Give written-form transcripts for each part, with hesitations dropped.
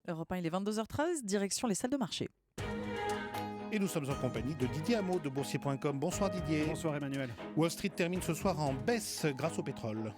Europe 1, il est 22h13, direction les salles de marché. Et nous sommes en compagnie de Didier Hameau de Boursier.com. Bonsoir Didier. Bonsoir Emmanuel. Wall Street termine ce soir en baisse grâce au pétrole.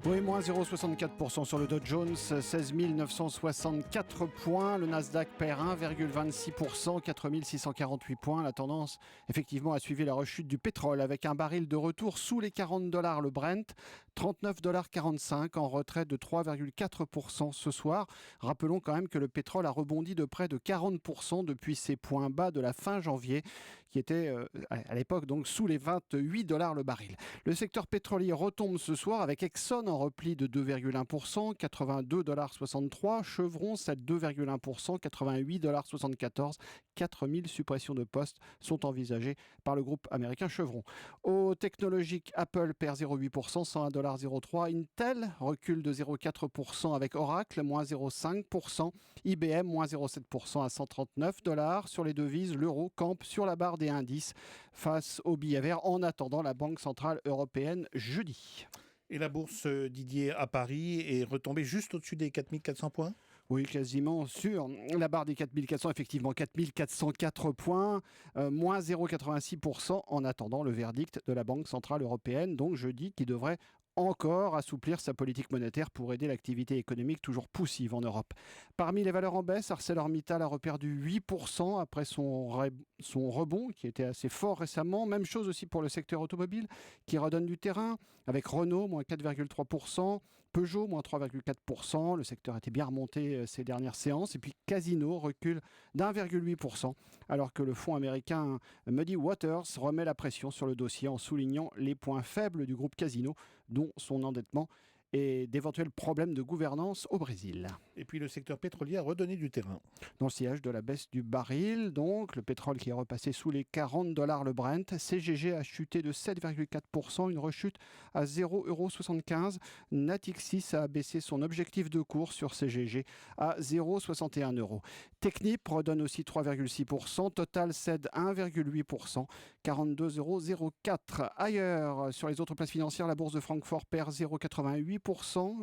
Oui, moins 0,64% sur le Dow Jones, 16 964 points. Le Nasdaq perd 1,26%, 4 648 points. La tendance, effectivement, a suivi la rechute du pétrole avec un baril de retour sous les $40. Le Brent, 39,45 $ en retrait de 3,4% ce soir. Rappelons quand même que le pétrole a rebondi de près de 40% depuis ses points bas de la fin janvier, qui était à l'époque donc sous les $28 le baril. Le secteur pétrolier retombe ce soir avec Exxon en repli de 2,1%, 82,63 $. Chevron cède 2,1%, 88,74 $. 4000 suppressions de postes sont envisagées par le groupe américain Chevron. Au technologique, Apple perd 0,8%, 101,03 $. Intel recule de 0,4% avec Oracle, moins 0,5%. IBM, moins 0,7% à 139 $. Sur les devises, l'euro campe sur la barre des indices face au billet vert en attendant la Banque centrale européenne jeudi. Et la bourse, Didier, à Paris est retombée juste au-dessus des 4400 points ? Oui, quasiment sur la barre des 4400, effectivement 4404 points, moins 0,86% en attendant le verdict de la Banque centrale européenne, donc jeudi, qui devrait encore assouplir sa politique monétaire pour aider l'activité économique toujours poussive en Europe. Parmi les valeurs en baisse, ArcelorMittal a reperdu 8% après son rebond qui était assez fort récemment. Même chose aussi pour le secteur automobile qui redonne du terrain avec Renault, moins 4,3%, Peugeot, moins 3,4%. Le secteur était bien remonté ces dernières séances. Et puis Casino recule d'1,8% alors que le fonds américain Muddy Waters remet la pression sur le dossier en soulignant les points faibles du groupe Casino, dont son endettement et d'éventuels problèmes de gouvernance au Brésil. Et puis le secteur pétrolier a redonné du terrain. Dans le sillage de la baisse du baril, donc le pétrole qui est repassé sous les $40 le Brent, CGG a chuté de 7,4%, une rechute à 0,75 €. Natixis a baissé son objectif de cours sur CGG à 0,61 €. Technip redonne aussi 3,6%, Total cède 1,8%, 42,04 €. Ailleurs, sur les autres places financières, la bourse de Francfort perd 0,88%,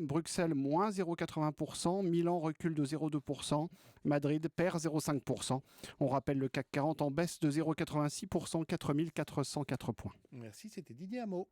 Bruxelles moins 0,80%, Milan recule de 0,2%, Madrid perd 0,5%. On rappelle le CAC 40 en baisse de 0,86%, 4 404 points. Merci, c'était Didier Hameau.